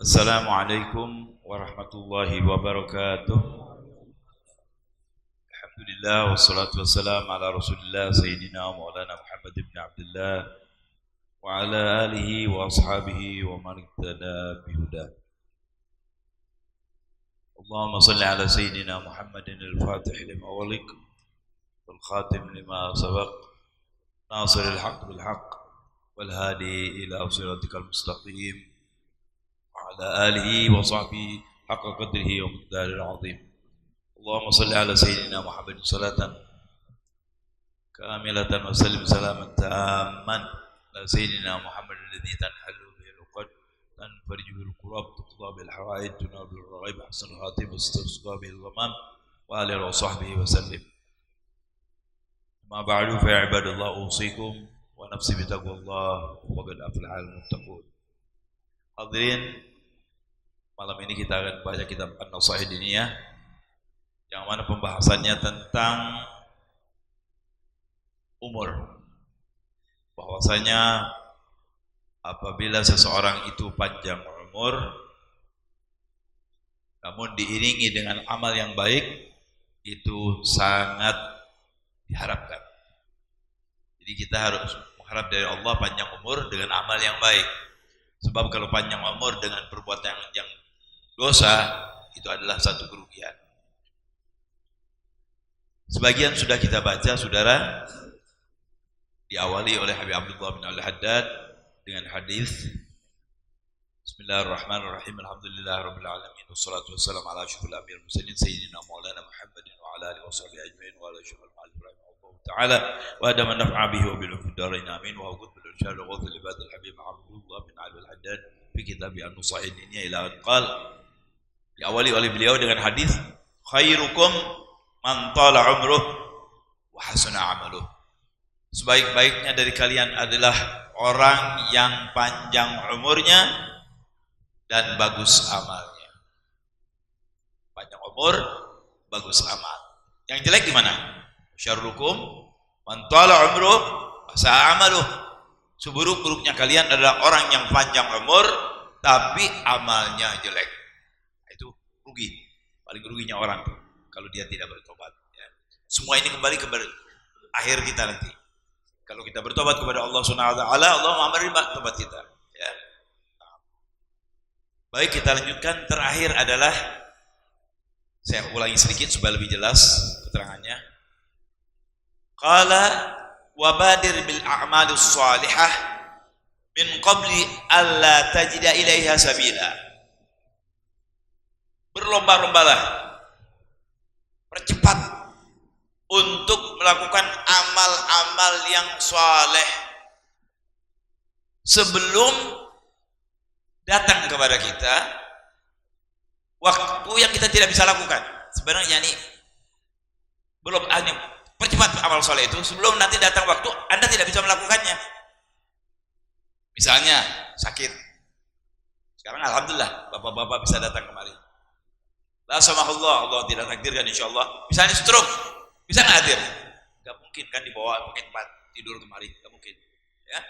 Assalamualaikum warahmatullahi wabarakatuh. Alhamdulillah wassalatu wassalamu ala Rasulillah Sayyidina Maulana Muhammad ibn Abdullah wa ala alihi wa ashabihi wa man ihtada bihuda. Allahumma salli ala Sayyidina Muhammadin al-Fatih lima ughliq wal khatim lima sabaq nasiril haqq bil haqq wal hadi ila siratikal mustaqim على آله وصحبه حق قدره ومقداره العظيم. اللهم صل على سيدنا محمد صلاة كاملة وسلم سلاما تاما على سيدنا محمد الذي تنحل به العقد تنفرج به الكرب تقضى به الحوائج تنال به الرغائب حسن الخاتم واستسقى به الغمام وآله وصحبه وسلم. ما بعد فيا عباد الله أوصيكم ونفسي بتقوى الله وقد أفلح المتقون. Hadirin, malam ini kita akan baca kitab An-Nasaih Diniyah yang mana pembahasannya tentang umur. Bahwasanya apabila seseorang itu panjang umur namun diiringi dengan amal yang baik, itu sangat diharapkan. Jadi kita harus mengharap dari Allah panjang umur dengan amal yang baik. Sebab kalau panjang umur dengan perbuatan yang dosa, itu adalah satu kerugian. Sebagian sudah kita baca, saudara, diawali oleh Habib Abdullah bin Al-Haddad dengan hadis Bismillahirrahmanirrahim. Alhamdulillahirabbil alamin wassalatu wassalamu ala asyrofil anbiya'i wal mursalin sayyidina Maulana Muhammadin wa ala alihi washabihi ajmain wa ala syarril ma'al ta'ala wa adama naf'a bihi wa bil darain amin wa qul bil irsyad wa qul ibadil habib Abdullah bin Al-Haddad fi kitab An-Nasaih Diniyah ila qal. Diawali oleh beliau dengan hadis khairukum man tala umruh wa hasuna amaluh. Sebaik-baiknya dari kalian adalah orang yang panjang umurnya dan bagus amalnya. Panjang umur, bagus amal. Yang jelek di mana? Syarrukum man tala umruh wa sa'a amaluh. Seburuk-buruknya kalian adalah orang yang panjang umur tapi amalnya jelek. Rugi, paling ruginya orang tuh kalau dia tidak bertobat ya. Semua ini kembali ke akhir kita nanti. Kalau kita bertobat kepada Allah Subhanahu wa taala, Allah menerima tobat kita ya. Baik, kita lanjutkan. Terakhir adalah, saya ulangi sedikit supaya lebih jelas keterangannya. Qala wabadir bil a'malus salihah min qabli alla tajida ilaiha sabila. Berlomba-lombalah, percepat untuk melakukan amal-amal yang saleh sebelum datang kepada kita waktu yang kita tidak bisa lakukan. Sebenarnya ini belum, percepat amal saleh itu sebelum nanti datang waktu Anda tidak bisa melakukannya. Misalnya sakit, sekarang alhamdulillah bapak-bapak bisa datang kemari. La samahullah, Allah tidak takdirkan insyaallah. Misalnya stroke, bisa nggak hadir? Nggak mungkin kan, dibawa pakai tempat tidur kemari, nggak mungkin ya.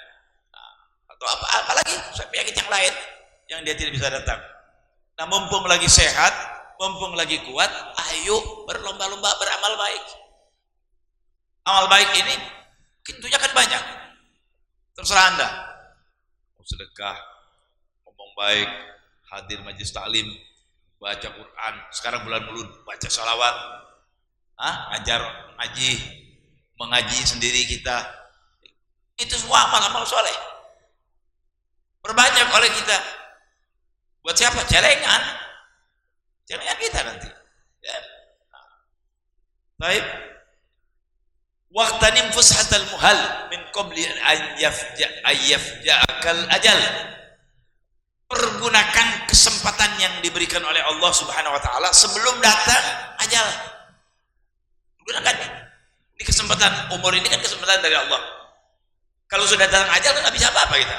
Nah, atau apalagi penyakit yang lain yang dia tidak bisa datang. Nah, mumpung lagi sehat, mumpung lagi kuat, ayo berlomba-lomba beramal baik. Amal baik ini pintunya kan banyak, terserah Anda mau sedekah, ngomong baik, hadir majelis taklim, baca Quran, sekarang bulan Maulud, baca salawat, ngajar ngaji, mengaji sendiri kita, itu semua amal-amal soleh. Perbanyak oleh kita. Buat siapa? Celengan kita nanti ya. Baik, waqtanim fushatal muhal min qabli an yafja'akal ajal. Pergunakan kesempatan yang diberikan oleh Allah Subhanahu wa taala sebelum datang ajal. Gunakan ini kesempatan umur, ini kan kesempatan dari Allah. Kalau sudah datang ajal kan nggak bisa apa-apa kita.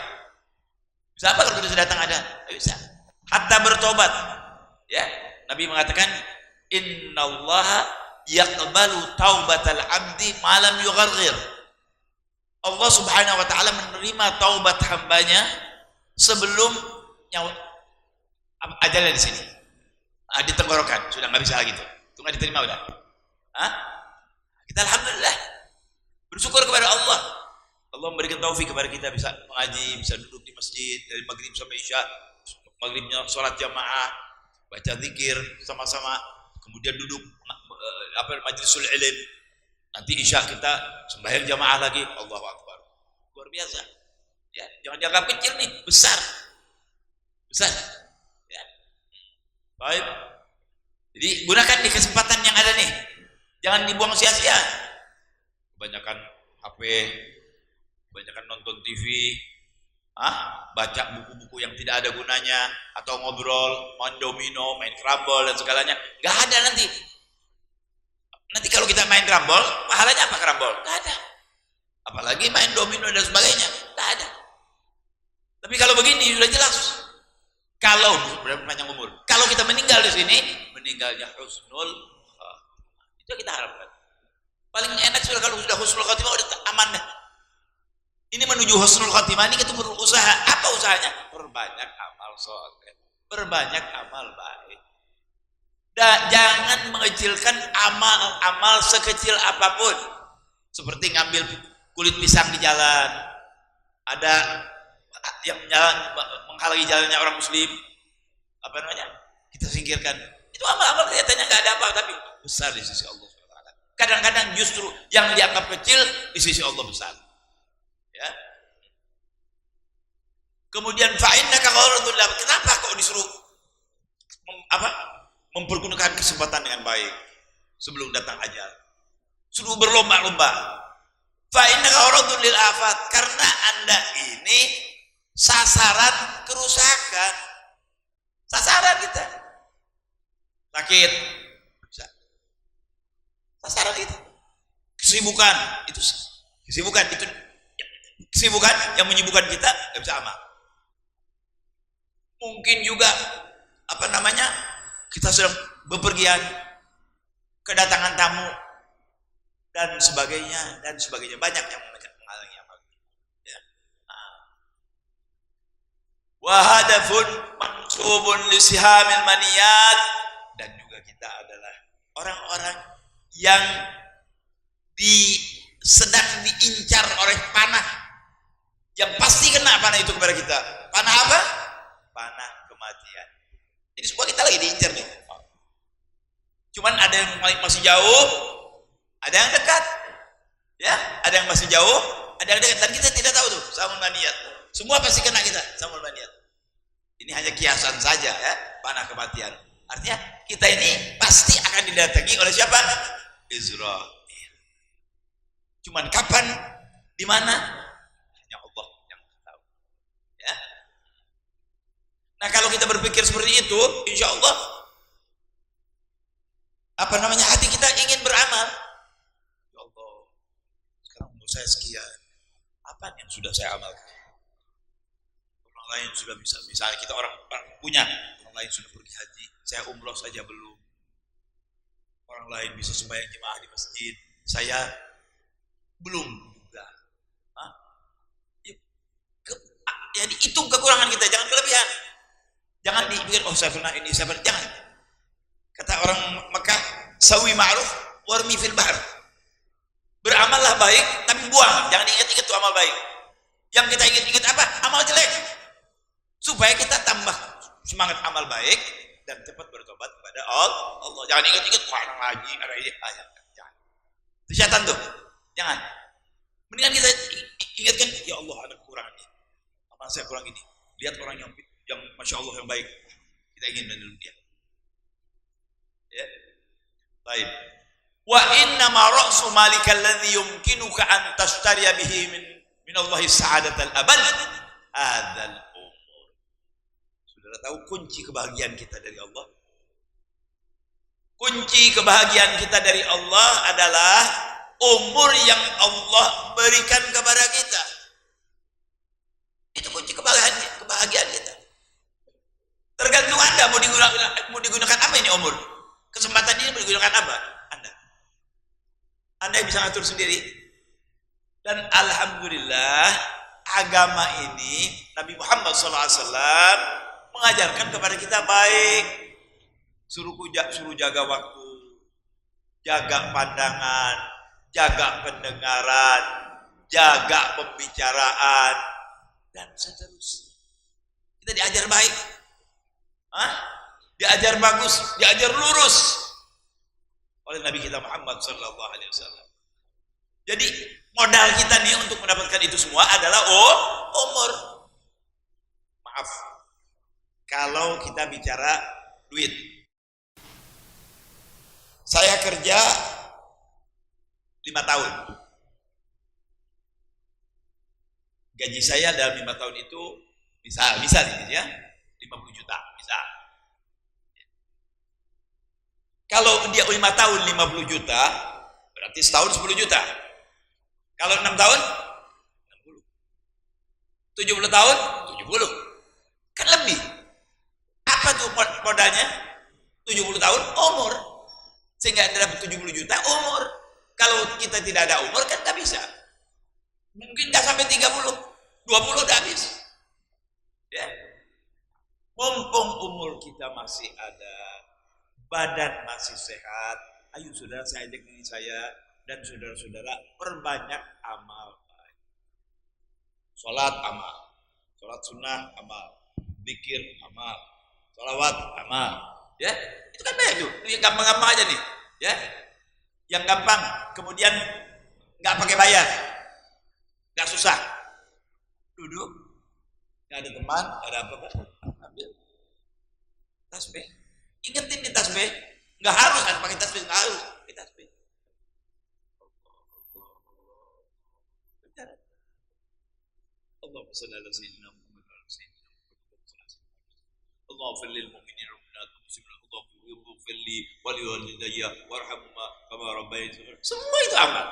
Bisa apa kalau sudah datang ajal? Nggak bisa. Hatta bertobat. Ya, Nabi mengatakan innallaha yaqbalu taubatal abdi ma lam yugharghir. Allah Subhanahu wa taala menerima taubat hambanya sebelum Ajalnya di sini. Di tenggorokan, sudah nggak bisa lagi tuh. Itu nggak diterima udah. Hah? Kita alhamdulillah bersyukur kepada Allah. Allah memberikan taufik kepada kita bisa mengaji, bisa duduk di masjid dari maghrib sampai isya. Maghribnya sholat jamaah, baca zikir sama-sama, kemudian duduk majlisul ilm. Nanti isya kita sembahyang jamaah lagi. Allahu Akbar. Luar biasa. Ya, jangan dianggap kecil nih, besar. Besar. Ya. Baik. Jadi gunakan di kesempatan yang ada nih. Jangan dibuang sia-sia. Kebanyakan HP, kebanyakan nonton TV, baca buku-buku yang tidak ada gunanya, atau ngobrol, main domino, main crumble dan segalanya. Gak ada nanti. Nanti kalau kita main crumble, pahalanya apa crumble? Gak ada. Apalagi main domino dan sebagainya, gak ada. Tapi kalau begini sudah jelas. Kalau berapa panjang umur, kalau kita meninggal di sini, meninggalnya husnul khatimah. Itu kita harapkan. Paling enak sudah kalau sudah husnul khatimah udah aman dah. Ini menuju husnul khatimah ini kita perlu usaha. Apa usahanya? Perbanyak amal soleh, perbanyak amal baik. Dan jangan mengecilkan amal-amal sekecil apapun. Seperti ngambil kulit pisang di jalan, ada yang menghalangi jalannya orang muslim, apa namanya? Kita singkirkan. Itu amal-amal kelihatannya nggak ada apa, tapi besar di sisi Allah. Kadang-kadang justru yang dianggap kecil di sisi Allah besar. Ya. Kemudian fa'innaka gharadun lahu. Kenapa kok disuruh mempergunakan kesempatan dengan baik sebelum datang ajal? Suruh berlomba-lomba. Fa'innaka gharadun lil afat, karena Anda ini sasaran kerusakan. Sasaran kita. Sakit. Sasaran itu. Kesibukan itu kesibukan yang menyibukkan kita nggak bisa amal. Mungkin juga kita sedang bepergian, kedatangan tamu dan sebagainya banyak yang menghalangi amal. Ya. Wa hadafun mansubun li sihamil maniyat, dan juga kita adalah orang-orang yang sedang diincar oleh panah yang pasti kena panah itu kepada kita. Panah apa? Panah kematian. Jadi semua kita lagi diincar nih. Cuman ada yang masih jauh, ada yang dekat. Ya, ada yang masih jauh, ada yang dekat, dan kita tidak tahu tuh samul maniyat. Semua pasti kena kita samul maniyat. Ini hanya kiasan saja ya, panah kematian. Artinya kita ini pasti akan didatangi oleh siapa? Israel. Cuman kapan, di mana? Hanya Allah yang tahu. Ya. Nah, kalau kita berpikir seperti itu, insya Allah, hati kita ingin beramal. Ya Allah, sekarang umur saya sekian, apa yang sudah saya amalkan? Orang lain sudah bisa, misalnya kita orang punya, orang lain sudah pergi haji, saya umroh saja belum. Orang lain bisa sembahyang jemaah di masjid, saya belum juga. Jadi itu kekurangan kita, jangan kelebihan. Jangan dipikir, oh saya pernah ini, saya pernah. Jangan. Kata orang Mekah, sawi ma'ruf warmi fil bahr. Beramallah baik, tapi buang. Jangan ingat-ingat itu amal baik. Yang kita ingat-ingat apa? Amal jelek. Supaya kita tambah semangat amal baik dan cepat bertobat kepada Allah. Jangan ingat-ingat, wah lagi, ada ini. Jangan. Itu syaitan tuh. Jangan. Mendingan kita ingatkan, ya Allah ada kekurangan ini. Amal saya kurang ini. Lihat orang yang Masya Allah yang baik. Kita ingin meniru dia. Ya. Baik. Wa inna ma ra'su malika alladhi yumkinuka an tashtariya bihi min Allah sa'adatal abad hadzal umur. Saudara tahu kunci kebahagiaan kita dari Allah? Kunci kebahagiaan kita dari Allah adalah umur yang Allah berikan kepada kita. Itu kunci kebahagiaan kita. Tergantung Anda mau digunakan apa ini umur. Kesempatan ini mau digunakan apa? Anda yang bisa ngatur sendiri. Dan alhamdulillah agama ini Nabi Muhammad SAW mengajarkan kepada kita baik. Suruh jaga waktu, jaga pandangan, jaga pendengaran, jaga pembicaraan, dan seterusnya. Kita diajar baik, diajar bagus, diajar lurus oleh Nabi kita Muhammad sallallahu alaihi wasallam. Jadi modal kita nih untuk mendapatkan itu semua adalah umur. Maaf, kalau kita bicara duit, saya kerja 5 tahun. Gaji saya dalam 5 tahun itu bisa nih ya, 50 juta bisa. Kalau dia 5 tahun 50 juta, berarti setahun 10 juta. Kalau 6 tahun 60. 70 tahun 70. Kan lebih. Apa tuh modalnya? 70 tahun umur. Sehingga dapat 70 juta umur. Kalau kita tidak ada umur kan nggak bisa. Mungkin nggak sampai 30, 20 udah habis. Ya. Mumpung umur kita masih ada, badan masih sehat, ayo saudara, saya ajak diri saya dan saudara-saudara perbanyak amal baik. Sholat amal, sholat sunnah amal, zikir amal, sholawat amal. Ya, itu kan banyak tuh. Yang gampang-gampang aja nih. Ya, yang gampang, kemudian nggak pakai bayar, nggak susah. Duduk, nggak ada teman, ada apa-apa, ambil tasbih. Ingetin di tasbih, nggak harus kan pakai tasbih, nggak harus pakai tasbih. Allahumma shalli ala sayyidina Muhammad wa ala sayyidina Muhammad. Allahumma fil lil mu'minin wal mu'minat muslimin Allahumma fil li wa li walidayya warhamhuma kama rabbayani. Semua itu amal.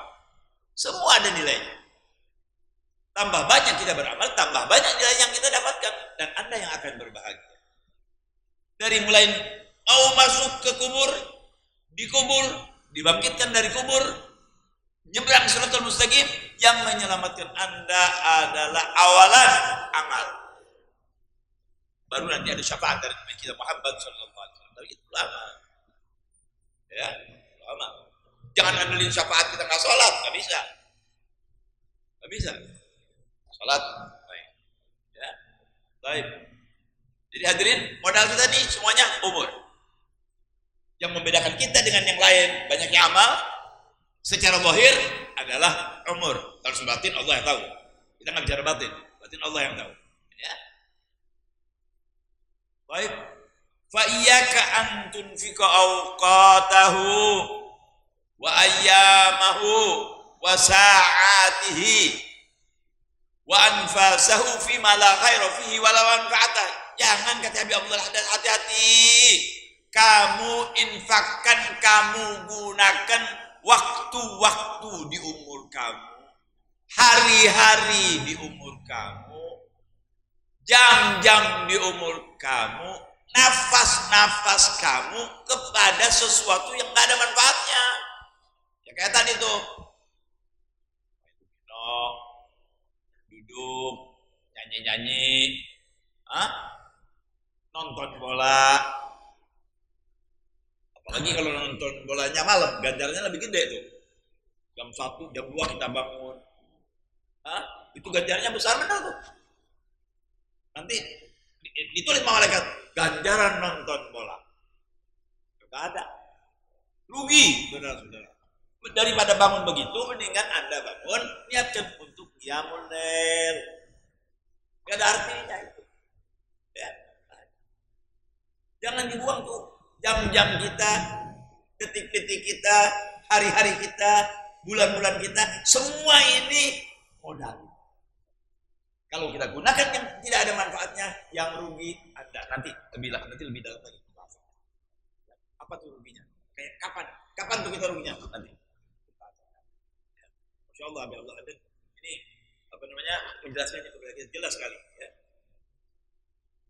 Semua ada nilainya. Tambah banyak kita beramal, tambah banyak nilai yang kita dapatkan, dan Anda yang akan berbahagia. Dari mulai mau masuk ke kubur, dikubur, dibangkitkan dari kubur, nyebrang Shiratal Mustaqim, yang menyelamatkan Anda adalah awalan amal. Baru nanti ada syafaat dari Nabi kita Muhammad sallallahu alaihi wasallam. Tapi itu lama. Ya, lama. Jangan andelin syafaat kita nggak sholat, nggak bisa. Nggak bisa. Sholat, baik. Ya, baik. Jadi hadirin, modal kita nih semuanya umur. Yang membedakan kita dengan yang lain, banyaknya amal secara zahir adalah umur. Kalau batin Allah yang tahu. Kita nggak bicara batin Allah yang tahu. Ya. Baik. Fa iyyaka an tunfika awqatahu wa ayyamahu wa sa'atihi wa anfasahu fi ma la khaira fihi wa la manfaata. Jangan kata Nabi Allah, hati-hati. Kamu infakkan, kamu gunakan waktu-waktu di umur kamu, hari-hari di umur kamu, jam-jam di umur kamu, nafas-nafas kamu kepada sesuatu yang gak ada manfaatnya. Ya kayak tadi tuh, duduk, nyanyi-nyanyi, nonton bola. Apalagi kalau nonton bolanya malam, ganjarannya lebih gede tuh. Jam 1, jam 2 kita bangun. Itu ganjarannya besar benar tuh. Nanti ditulis sama malaikat, ganjaran nonton bola. Gak ada. Rugi, saudara-saudara. Daripada bangun begitu, mendingan Anda bangun, niatkan untuk qiyamul lail. Gak ada artinya itu. Ya. Jangan dibuang tuh jam-jam kita, detik-detik kita, hari-hari kita, bulan-bulan kita, semua ini modal. Kalau kita gunakan yang tidak ada manfaatnya, yang rugi Anda. Nanti lebih dalam lagi. Apa tuh ruginya? Kayak kapan tuh kita ruginya? Nanti. Masya Allah, ada ini penjelasannya kepada kita jelas sekali. Ya.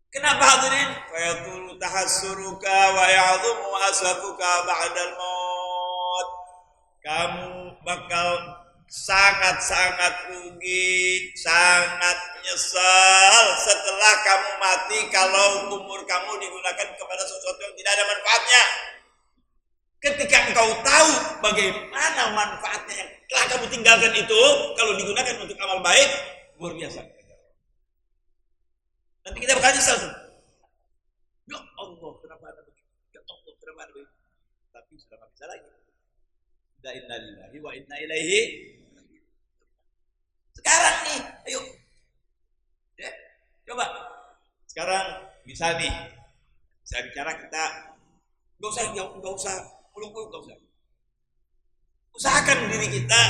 Kenapa hadirin? Fayatul tahassuruka wa ya'dhumu asafuka ba'dal maut. sangat-sangat rugi, sangat nyesal setelah kamu mati kalau umur kamu digunakan kepada sesuatu yang tidak ada manfaatnya. Ketika engkau tahu bagaimana manfaatnya yang telah kamu tinggalkan itu, kalau digunakan untuk amal baik, luar biasa. Nanti kita bakal nyesal. Ya Allah, kenapa ada begitu? Ya Allah, kenapa ada begitu? Tapi sudah nggak bisa lagi. Sudah inna lillahi wa inna ilaihi. Sekarang nih, ayo. Ya, coba. Sekarang misal nih, saya bicara kita nggak usah muluk-muluk, nggak usah. Usahakan diri kita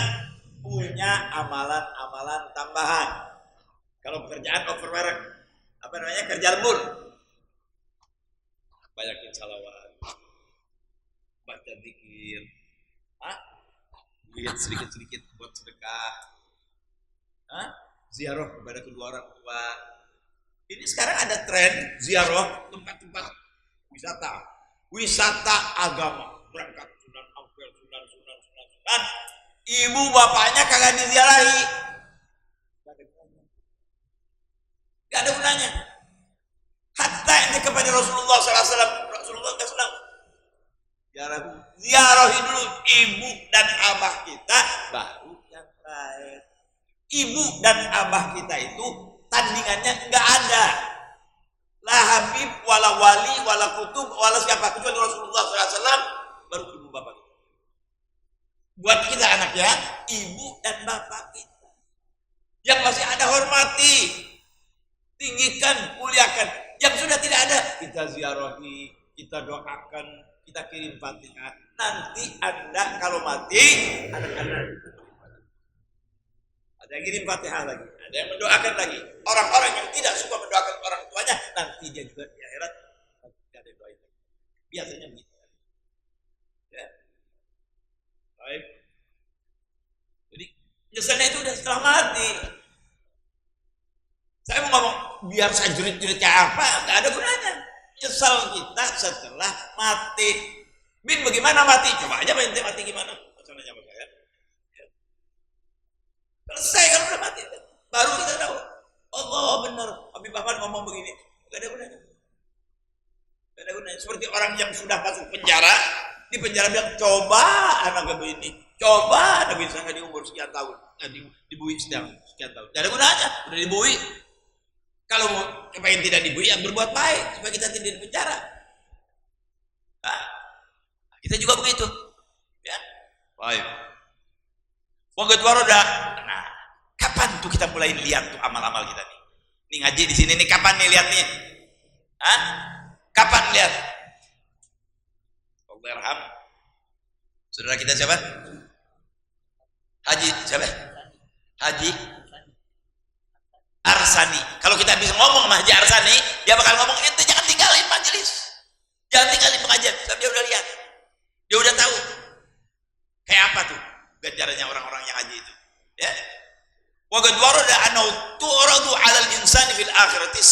punya amalan-amalan tambahan. Kalau pekerjaan overwork, apa namanya, kerja lembur, banyakin salawat, baca zikir, lihat sedikit-sedikit buat sedekah, ziarah kepada kedua orang tua. Ini sekarang ada tren ziarah tempat-tempat wisata agama, berangkat Sunan Ampel, Sunan. Ibu bapaknya kagak diziarahi, gak ada gunanya. Hatta ini kepada Rasulullah SAW, Rasulullah SAW ziarahi dulu ibu dan abah kita, baru yang lain. Ibu dan abah kita itu tandingannya nggak ada. La habib, wala wali, wala kutub, wala siapa kecuali Rasulullah SAW, baru ibu bapak kita. Buat kita anaknya, ibu dan bapak kita yang masih ada, hormati, tinggikan, muliakan. Yang sudah tidak ada, kita ziarahi, kita doakan, kita kirim Fatihah. Nanti Anda kalau mati, anak-anak ada yang kirim Fatihah lagi, ada yang mendoakan lagi. Orang-orang yang tidak suka mendoakan orang tuanya, nanti dia juga di akhirat tidak ada doa itu. Biasanya begitu. Ya. Baik. Jadi nyeselnya itu udah setelah mati. Saya mau ngomong biar saya jurit-jurit kayak apa, nggak ada gunanya. Nyesal kita setelah mati. Bin, bagaimana mati? Coba aja mati gimana? Masalahnya sama saya. Ya. Selesai kalau udah mati, baru kita tahu. Allah benar. Habib Ahmad ngomong begini, nggak ada gunanya. Nggak ada gunanya. Seperti orang yang sudah masuk penjara, di penjara bilang, coba anak begini, coba anak bisa nggak di umur sekian tahun, nggak dibui sekian tahun. Nggak ada gunanya, udah dibui. Kalau kepengen tidak dibui, yang berbuat baik supaya kita tidak di penjara. Nah, kita juga begitu. Ya, baik. Wonggot waroda. Nah, kapan tuh kita mulai lihat tuh amal-amal kita nih? Nih ngaji di sini nih, kapan nih lihatnya? Kapan lihat? Allahyarham. Saudara kita siapa? Haji siapa? Haji Arsani. Kalau kita bisa ngomong sama Haji Arsani, dia bakal ngomong, ente jangan tinggalin majelis, jangan tinggalin pengajian. Sebab dia udah lihat, dia udah tahu kayak apa tuh ganjarannya orang-orang yang haji itu. Ya. Wa qad warada annahu tu'radu 'alal insani fil akhirati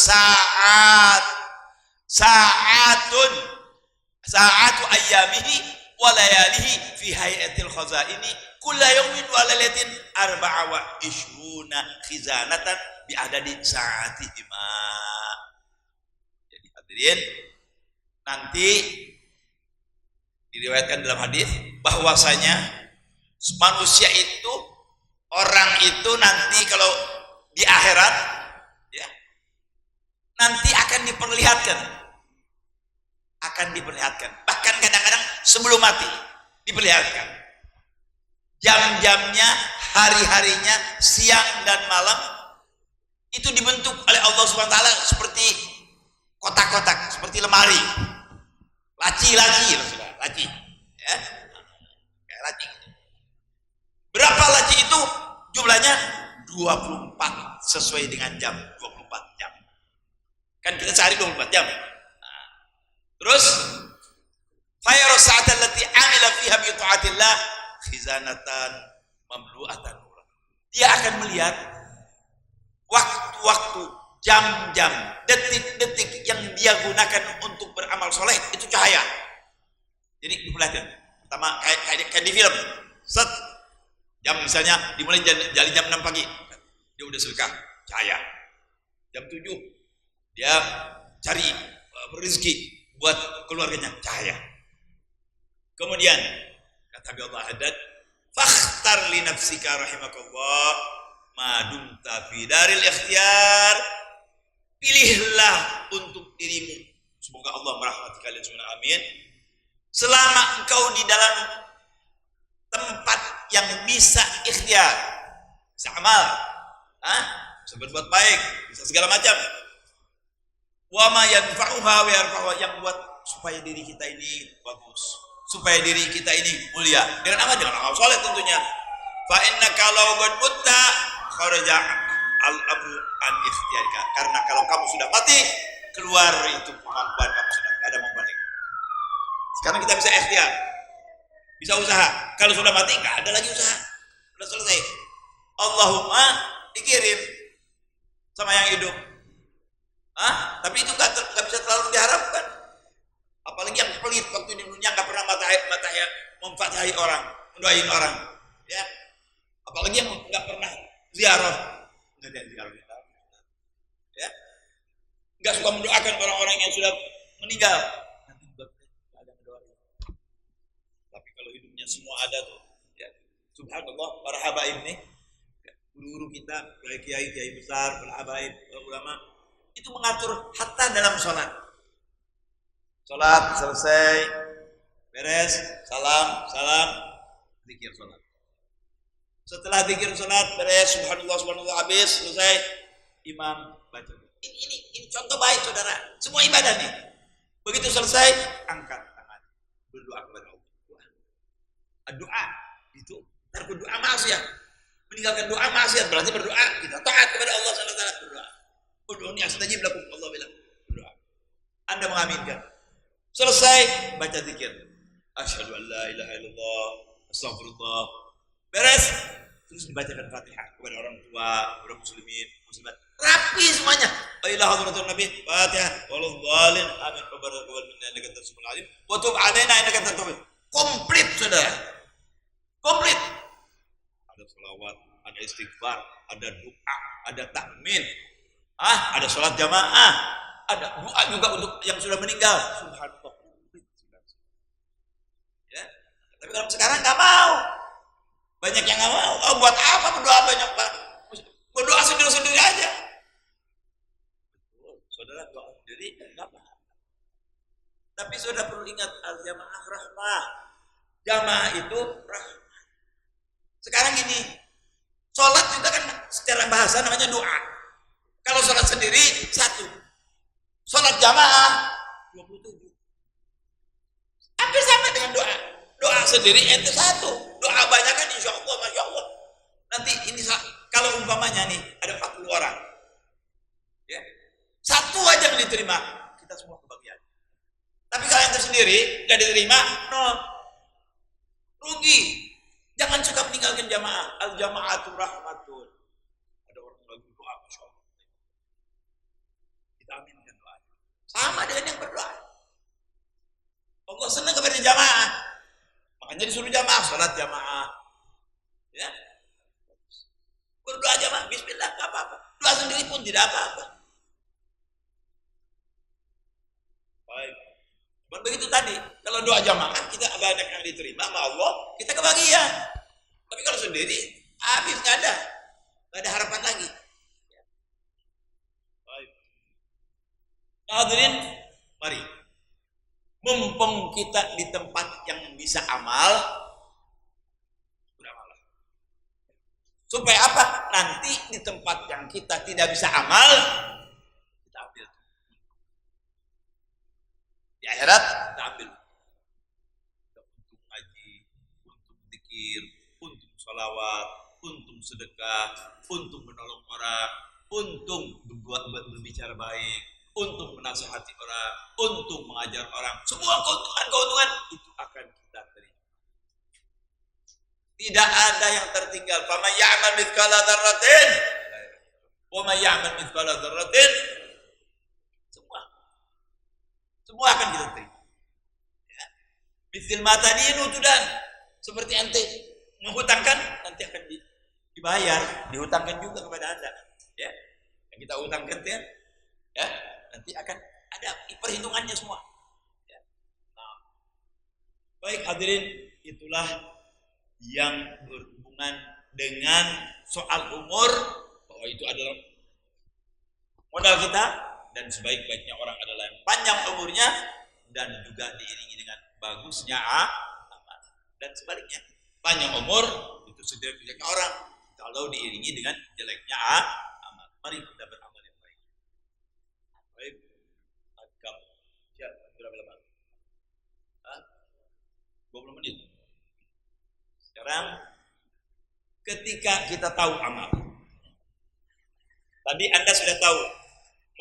sa'atu ayyamihi wa layalihi fi hayatil khazaini kulla yawmin wa lailatin 24 khizanatan bi adadi sa'atihima. Jadi hadirin, nanti diriwayatkan dalam hadis bahwasanya manusia itu, orang itu nanti kalau di akhirat, ya, nanti akan diperlihatkan, bahkan kadang-kadang sebelum mati diperlihatkan jam-jamnya, hari-harinya, siang dan malam, itu dibentuk oleh Allah Subhanahu wa taala seperti kotak-kotak, seperti lemari, laci, ya, kayak laci. Berapa laci itu? Jumlahnya 24, sesuai dengan jam, 24 jam. Kan kita sehari 24 jam. Nah, terus fayara sa'atan allati 'amila fiha bi ta'atillah khizanatan mamlu'atan. Dia akan melihat waktu-waktu, jam-jam, detik-detik yang dia gunakan untuk beramal soleh, itu cahaya. Jadi diperlihatkan. Pertama kayak di film. Set. Jam misalnya dimulai jam 6 pagi, dia udah sedekah cahaya. Jam 7 dia cari rezeki buat keluarganya cahaya. Kemudian kata Allah Haddad, fakhtar li nafsika rahimakallah ma dumta fi daril ikhtiyar, pilihlah untuk dirimu, semoga Allah merahmati kalian semua, amin, selama engkau di dalam tempat yang bisa ikhtiar, bisa amal, bisa berbuat baik, bisa segala macam. Wa ma yanfa'uha wa yarfa'uha, yang buat supaya diri kita ini bagus, supaya diri kita ini mulia. Dengan apa? Dengan amal soleh tentunya. Fa inna kalau qad mutta kharaja al-amru an ikhtiyarika, karena kalau kamu sudah mati, keluar itu kemampuan kamu, sudah tidak ada mau balik. Sekarang kita bisa ikhtiar, bisa usaha. Kalau sudah mati nggak ada lagi usaha, sudah selesai. Allahumma dikirim sama yang hidup. Tapi itu nggak bisa terlalu diharapkan. Apalagi yang pelit waktu di dunia, nggak pernah memfatahi orang, mendoain orang, ya. Apalagi yang nggak pernah ziarah, nggak ada ziarah, ya. Nggak suka mendoakan orang-orang yang sudah meninggal. Tapi kalau hidupnya semua ada tuh, ya. Subhanallah, para habaib nih, guru-guru kita, kiai besar, para habaib, para ulama, itu mengatur hatta dalam sholat. Sholat selesai, beres, salam, zikir sholat. Setelah zikir sholat, beres, subhanallah, habis, selesai, imam baca. Ini contoh baik, saudara. Semua ibadah nih. Begitu selesai, angkat tangan, berdoa kepada Allah. Doa itu berdoa maksiat. Meninggalkan doa maksiat berarti berdoa kita taat kepada Allah Subhanahu wa taala, berdoa. Ud'uni astajib lakum, Allah bilang, berdoa. Anda mengaminkan. Selesai baca zikir. Asyhadu an la ilaha illallah, astagfirullah. Beres, terus dibacakan Fatihah kepada orang tua, kepada muslimin, muslimat. Rapi semuanya. La ilaha illallah Nabi, Fatihah, wallahu dhalin, amin, rabbana taqabbal minna innaka antas samiul alim, wa tub 'alaina innaka antat tawwab. Komplit, saudara. Komplit. Ada selawat, ada istighfar, ada doa, ada takmin. Ada sholat jamaah, ada doa juga untuk yang sudah meninggal. Subhanallah. Ya. Tapi kalau sekarang nggak mau, banyak yang nggak mau. Buat apa berdoa banyak pak? Berdoa sendiri aja. Saudara doa sendiri nggak apa. Tapi saudara perlu ingat, al jamaah rahmah. Jamaah itu rahmah. Sekarang gini, sholat juga kan secara bahasa namanya doa. Kalau sholat sendiri, 1. Sholat jamaah, 27. Hampir sama dengan doa. Doa sendiri, ente 1. Doa banyak kan, insya Allah, masya Allah. Nanti ini, kalau umpamanya nih, ada 40 orang. Ya. 1 aja yang diterima, kita semua kebagian. Tapi kalau ente sendiri, gak diterima, 0. Rugi. Jangan suka meninggalkan jamaah. Al-jama'atu rahmatun. Ada orang lagi doa, masya Allah. Aminkan doa. Sama dengan yang berdoa. Allah senang kepada jamaah. Makanya disuruh jamaah, salat jamaah. Ya. Berdoa jamaah, bismillah, enggak apa-apa. Doa sendiri pun tidak apa-apa. Baik. Cuman begitu tadi, kalau doa jamaah kita banyak yang diterima sama Allah, kita kebagian. Tapi kalau sendiri, habis enggak ada harapan lagi. Hadirin, mari. Mumpung kita di tempat yang bisa amal, beramal. Supaya apa? Nanti di tempat yang kita tidak bisa amal, kita ambil. Di akhirat, kita ambil. Untuk ngaji, untuk zikir, untuk sholawat, untuk sedekah, untuk menolong orang, untuk berbicara baik, untuk menasihati orang, untuk mengajar orang, semua keuntungan itu akan kita terima. Tidak ada yang tertinggal. Faman ya'mal mithqala dzarratin wa man ya'mal mithqala dzarratin, semua akan kita terima. Ya. Mithil matadinu tudan, seperti ente menghutangkan, nanti akan dibayar, dihutangkan juga kepada Anda. Ya, yang kita hutangkan ya, nanti akan ada perhitungannya semua. Ya. Nah, baik hadirin, itulah yang berhubungan dengan soal umur, bahwa itu adalah modal kita, dan sebaik-baiknya orang adalah yang panjang umurnya dan juga diiringi dengan bagusnya amal. Dan sebaliknya, panjang umur itu sebaik-baiknya orang kalau diiringi dengan jeleknya amal. Mari kita beramal yang baik. Baik, agam berapa lama? 20 menit. Sekarang ketika kita tahu amal, tadi Anda sudah tahu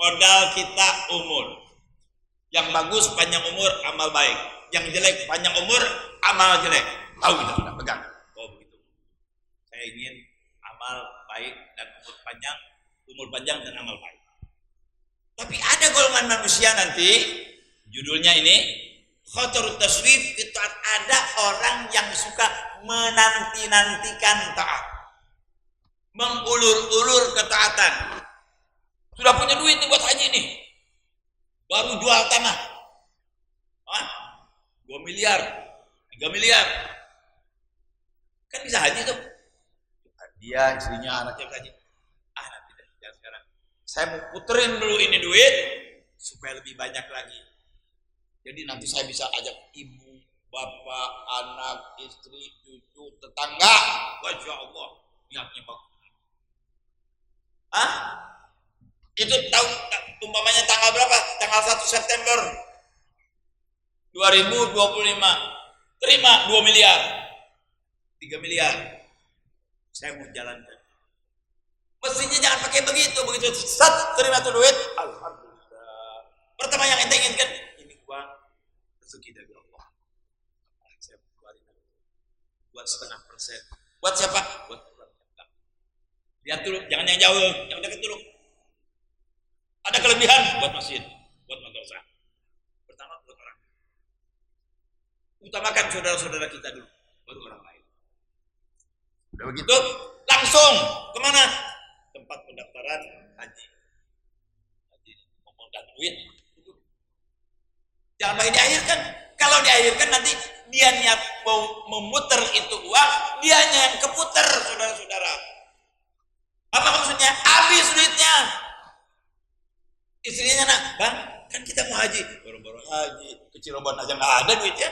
modal kita umur. Yang bagus panjang umur, amal baik. Yang jelek panjang umur, amal jelek. Tahu kita sudah pegang. Oh begitu. Saya ingin amal baik dan umur panjang dan amal baik. Tapi ada golongan manusia nanti, judulnya ini khatarut taswif, itu ada orang yang suka menanti-nantikan taat, mengulur-ulur ketaatan. Sudah punya duit nih buat haji nih, baru jual tanah, 2 miliar, 3 miliar, kan bisa haji tuh. Dia, istrinya, anaknya haji. Nanti deh, jangan sekarang. Saya mau puterin dulu ini duit supaya lebih banyak lagi. Jadi nanti saya bisa ajak ibu, bapak, anak, istri, cucu, tetangga. Masya Allah, niatnya bagus. Itu tahu umpamanya tanggal berapa? Tanggal 1 September 2025. Terima 2 miliar, 3 miliar. Saya mau jalankan. Mestinya jangan pakai begitu. Begitu terima tuh duit, alhamdulillah. Pertama yang ente inginkan, ini uang rezeki dari Allah. Saya keluarin buat 0,5%. Buat siapa? Buat orang. Lihat dulu, jangan yang jauh, yang dekat dulu. Ada kelebihan buat masjid, buat madrasah. Pertama buat orang. Utamakan saudara-saudara kita dulu, baru orang lain. Udah begitu, langsung kemana? Tempat pendaftaran haji. Haji memodal duit. Jangan pakai diakhirkan. Kalau diakhirkan nanti dia niat mau memutar itu uang, dianya yang keputar, saudara-saudara. Apa maksudnya? Habis duitnya. Istrinya nak, bang, kan kita mau haji, baru-baru haji, ke Cirebon aja nggak ada duitnya.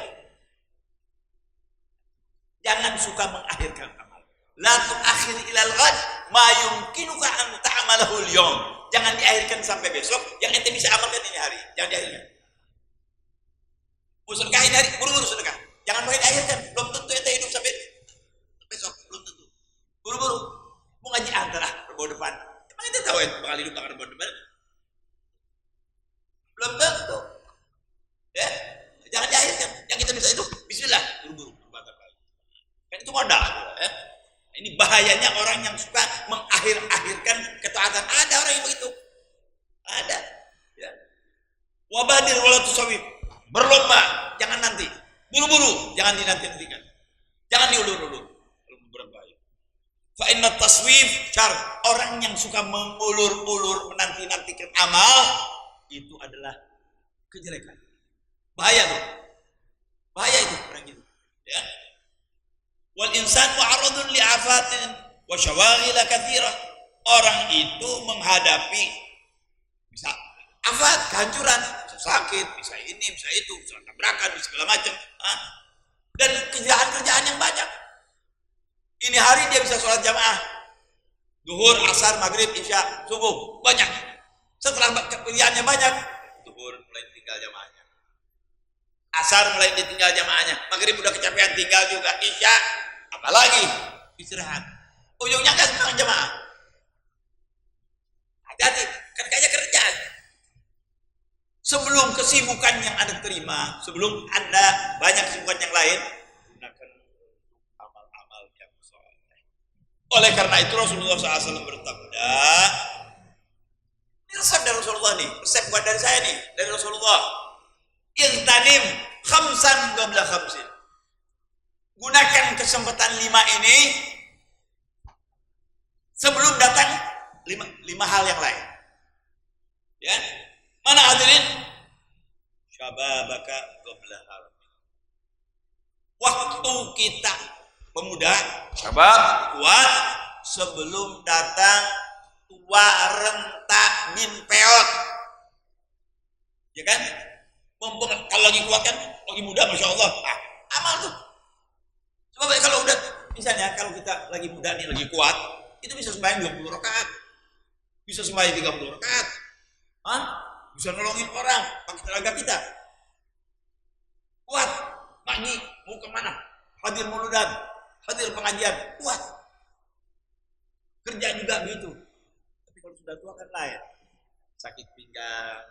Jangan suka mengakhirkan amal. La tu'akhir ilal ghad ma yumkinuka an ta'malahu al-yawm. Jangan diakhirkan sampai besok, yang ente bisa amalkan ini hari, jangan diakhirkan. Mau sedekah ini hari, buru-buru sedekah. Jangan mau diakhirkan, belum tentu ente hidup sampai besok, belum tentu. Buru-buru, mau ngaji antara rebau depan. Emang ente tahu ente bakal hidup bakal rebau depan? Belum tentu. Ya, jangan diakhirkan. Yang kita bisa itu, bismillah, buru-buru. Kan itu modal. Ya. Ini bahayanya orang yang suka mengakhir-akhirkan ketaatan. Ada orang yang begitu. Ada. Ya. Wabadir wala tusawif. Berlomba, jangan nanti. Buru-buru, jangan dinanti-nantikan. Jangan diulur-ulur. Berbahaya. Fa inna taswif syar. Orang yang suka mengulur-ulur, menanti-nantikan amal, itu adalah kejelekan. Bahaya tuh. Bahaya itu orang itu. Ya. Wal insan mu'arradun li'afatin wa syawaghil katsirah. Orang itu menghadapi bisa afat, kehancuran, bisa sakit, bisa ini, bisa itu, bisa tabrakan, bisa segala macam, dan kerjaan-kerjaan yang banyak. Ini hari dia bisa sholat jamaah, zuhur, asar, maghrib, isya, subuh, banyak. Setelah kerjaannya banyak, zuhur mulai tinggal jamaahnya, asar mulai ditinggal jamaahnya, maghrib udah kecapean tinggal juga, isya apalagi istirahat, ujungnya nggak sempat jamaah. Hati-hati, kan kayaknya kerjaan. Sebelum kesibukan yang Anda terima, sebelum Anda banyak kesibukan yang lain, gunakan amal-amal yang soleh. Oleh karena itu Rasulullah SAW bersabda, ini resep dari Rasulullah nih, resep buat dari saya nih, dari Rasulullah. Iltanim khamsan qabla khamsin. Gunakan kesempatan 5 ini sebelum datang lima hal yang lain. Ya, mana hadirin? Syababaka qabla haram. Waktu kita pemuda, syabab, kuat sebelum datang tua renta bin peot. Ya kan? Mumpung kalau lagi kuat kan, lagi muda masya Allah, amal tuh. Coba kalau udah, misalnya kalau kita lagi muda nih, lagi kuat, itu bisa sembahyang 20 rakaat, bisa sembahyang 30 rakaat, bisa nolongin orang pakai tenaga kita. Kuat, pagi mau kemana? Hadir mauludan, hadir pengajian, kuat. Kerja juga gitu. Tapi kalau sudah tua kan lain, sakit pinggang,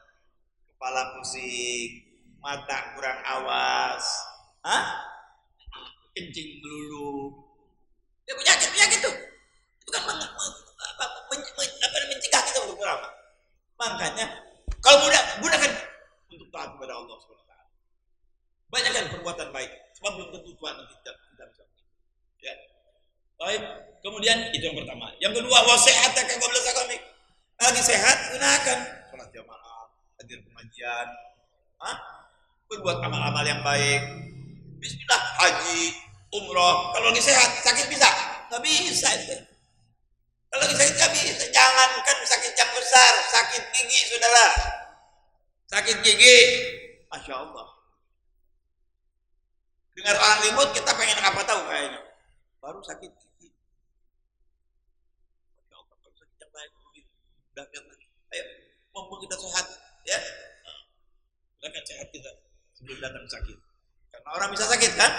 kepala pusing, mata kurang awas, kencing melulu. Ya penyakit tuh. Itu kan mencegah kita untuk beramal. Makanya kalau gunakan untuk taat kepada Allah SWT. Banyakkan perbuatan baik. Sebab belum tentu Tuhan nanti kita bisa. Ya. Baik. Kemudian itu yang pertama. Yang kedua, wasehataka qabla sakamik. Lagi sehat, gunakan sholat jamaah, hadir pengajian, berbuat amal-amal yang baik. Bismillah, haji, umroh. Kalau lagi sehat, sakit bisa? Nggak bisa itu. Kalau lagi sakit nggak bisa. Jangankan sakit yang besar, sakit gigi, saudara. Sakit gigi, masya Allah. Dengar orang ribut, kita pengen apa tahu kayaknya. Baru sakit gigi. Masya Allah, kalau sakit yang baik begitu. Udah biar lagi. Ayo, mumpung kita sehat, ya. Gunakan sehat kita sebelum datang sakit. Karena orang bisa sakit kan?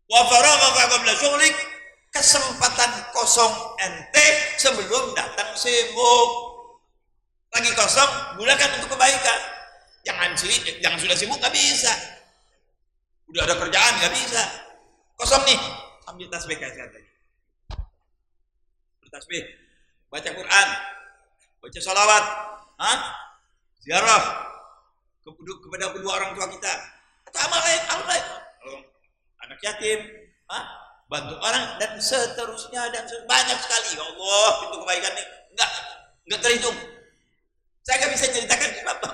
Wa faragha qabla syughlik, kesempatan kosong ente sebelum datang sibuk. Lagi kosong, gunakan untuk kebaikan. Jangan sudah sibuk, nggak bisa. Udah ada kerjaan, nggak bisa. Kosong nih, ambil tasbih kayak tadi. Bertasbih, baca Quran, baca salawat, ziarah kepada kedua orang tua kita. Atau amal lain. Anak yatim, bantu orang dan seterusnya dan banyak sekali. Ya Allah, pintu kebaikan ini enggak terhitung. Saya nggak bisa ceritakan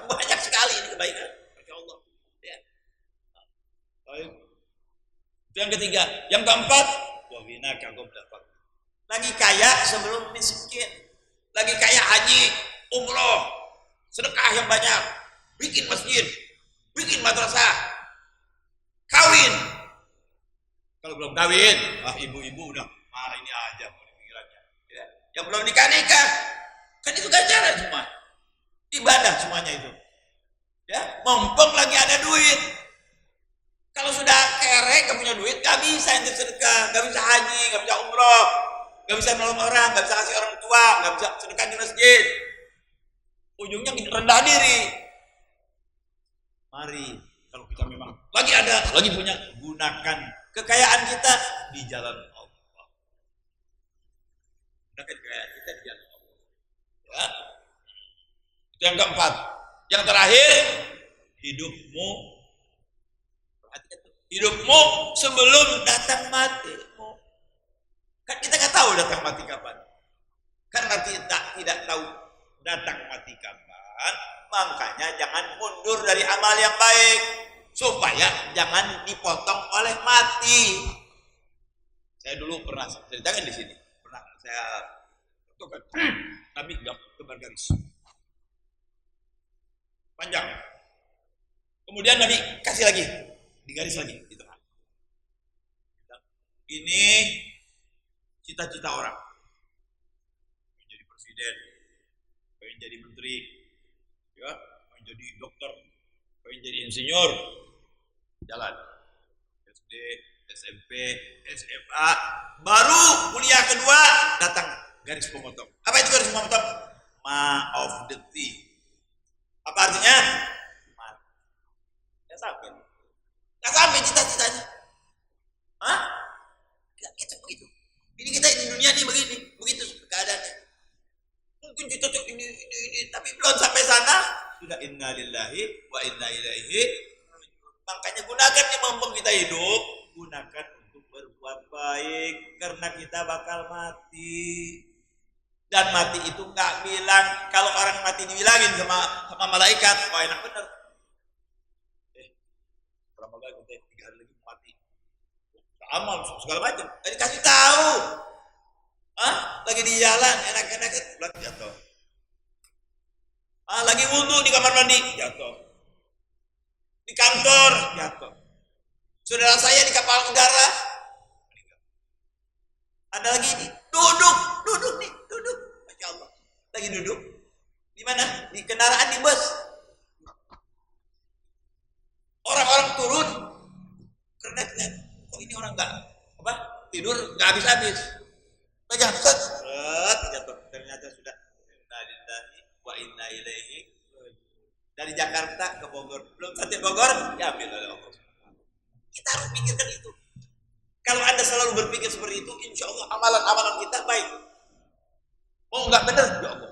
banyak sekali ini kebaikan. Masya Allah. Ya. Baik. Itu yang ketiga. Yang keempat, wa ghinaka qabla faqr. Lagi kaya sebelum miskin. Lagi kaya haji, umroh, sedekah yang banyak, bikin masjid, bikin madrasah, kawin. Kalau belum kawin, ibu-ibu udah marah ini aja pikirannya. Ya. Yang belum nikah, kan itu ganjaran semua, ibadah semuanya itu. Ya, mumpung lagi ada duit. Kalau sudah kere, gak punya duit, gak bisa ente sedekah, gak bisa haji, gak bisa umroh, gak bisa nolong orang, gak bisa kasih orang tua, gak bisa sedekah di masjid. Ujungnya rendah diri. Mari, kalau kita memang lagi punya, gunakan kekayaan kita di jalan Allah. Gunakan kekayaan kita di jalan Allah. Ya. Itu yang keempat. Yang terakhir, hidupmu. Perhatikan tuh. Hidupmu sebelum datang matimu. Kan kita nggak tahu datang mati kapan. Karena tidak tahu datang mati kapan, makanya jangan mundur dari amal yang baik. Supaya jangan dipotong oleh mati. Saya dulu pernah ceritakan di sini. Pernah saya tentukan. Nabi gambar garis panjang. Kemudian Nabi kasih lagi, digaris lagi di tengah. Ini cita-cita orang. Pengen jadi presiden, pengen jadi menteri, ya, pengen jadi dokter, pengen jadi insinyur. Jalan SD, SMP, SMA, baru kuliah kedua datang garis pemotong. Apa itu garis pemotong? Ma of the T. Apa artinya? Mati. Nggak sampai cita-citanya. Gitu begitu. Ini kita di dunia ini begitu keadaannya. Mungkin kita ini, tapi belum sampai sana sudah inna lillahi wa inna ilaihi. Makanya gunakan nih mumpung kita hidup, gunakan untuk berbuat baik. baik karena kita bakal mati. Dan mati itu nggak bilang, kalau orang mati dibilangin sama malaikat, wah enak bener. Berapa lagi 3 hari lagi mati. Amal segala macam. Dikasih tahu. Lagi di jalan enak-enak jatuh. Lagi wudhu di kamar mandi jatuh. Di kantor jatuh. Saudara saya di kapal udara. Ada lagi nih, duduk nih, Masya Allah. Lagi duduk. Di mana? Di kendaraan, di bus. Orang-orang turun karena kok ini orang nggak tidur nggak habis-habis. Jatuh. Ternyata sudah wa inna ilaihi. Dari Jakarta ke Bogor, belum sampai Bogor diambil oleh Allah. Kita harus pikirkan itu. Kalau Anda selalu berpikir seperti itu, insya Allah amalan-amalan kita baik. Oh nggak benar, ya Allah.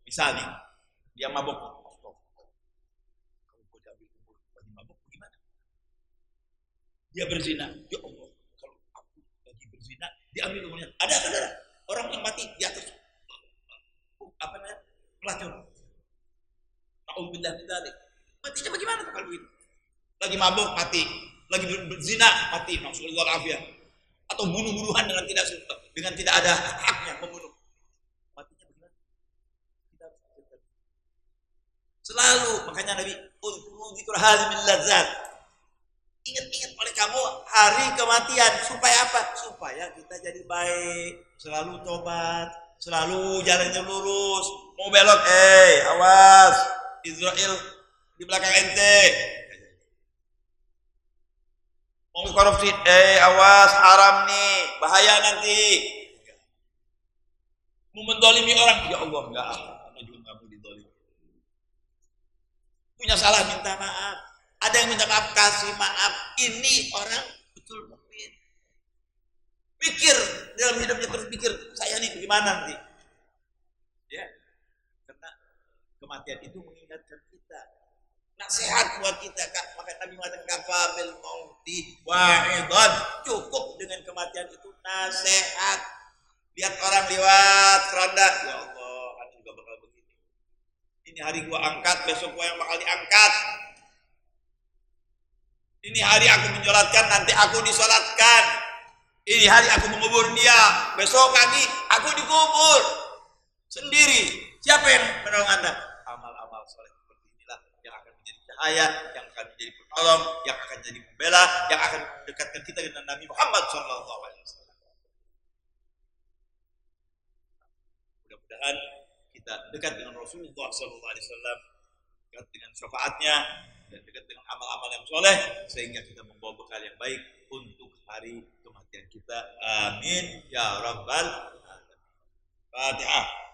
Misalnya dia mabuk, kalau gue diambil umur lagi mabuk, bagaimana? Dia berzina, ya Allah. Kalau aku lagi berzina, diambil umurnya. Ada saudara orang yang mati di atas pelacur. Alhamdulillah tidak. Matinya bagaimana kalau begitu? Lagi mabuk mati. Lagi berzina mati, naudzubillah afiyah, atau bunuh-bunuhan dengan tidak ada haknya membunuh, matinya bagaimana? Kita selalu, makanya Nabi dzikr hazimil ladzat, ingat-ingat oleh kamu hari kematian, supaya apa? Supaya kita jadi baik, selalu tobat, selalu jalannya lurus. Mau belok, awas, Israel di belakang ente. Mau korupsi, awas, haram nih, bahaya nanti. Mau mendolimi orang, ya Allah, enggak, aku juga nggak mau didolimi. Punya salah, minta maaf. Ada yang minta maaf, kasih maaf. Ini orang betul mukmin. Pikir dalam hidupnya, terus pikir, saya nih bagaimana nanti. Ya, karena kematian itu mengingatkan kita. Nasihat buat kita, Kak. Maka Nabi mengatakan kafabil mauti wa'idhan. Cukup dengan kematian itu nasihat. Lihat orang lewat keranda, ya Allah, aku juga bakal begini. Ini hari gua angkat, besok gua yang bakal diangkat. Ini hari aku menyolatkan, nanti aku disolatkan. Ini hari aku mengubur dia, besok pagi aku dikubur sendiri. Siapa yang menolong Anda? Amal-amal soleh seperti inilah yang akan menjadi cahaya, yang akan menjadi penolong, yang akan menjadi pembela, yang akan mendekatkan kita dengan Nabi Muhammad SAW. Mudah-mudahan kita dekat dengan Rasulullah SAW, dekat dengan syafaatnya, dan dekat dengan amal-amal yang soleh, sehingga kita membawa bekal yang baik untuk hari kematian kita. Amin ya rabbal alamin. Fatihah.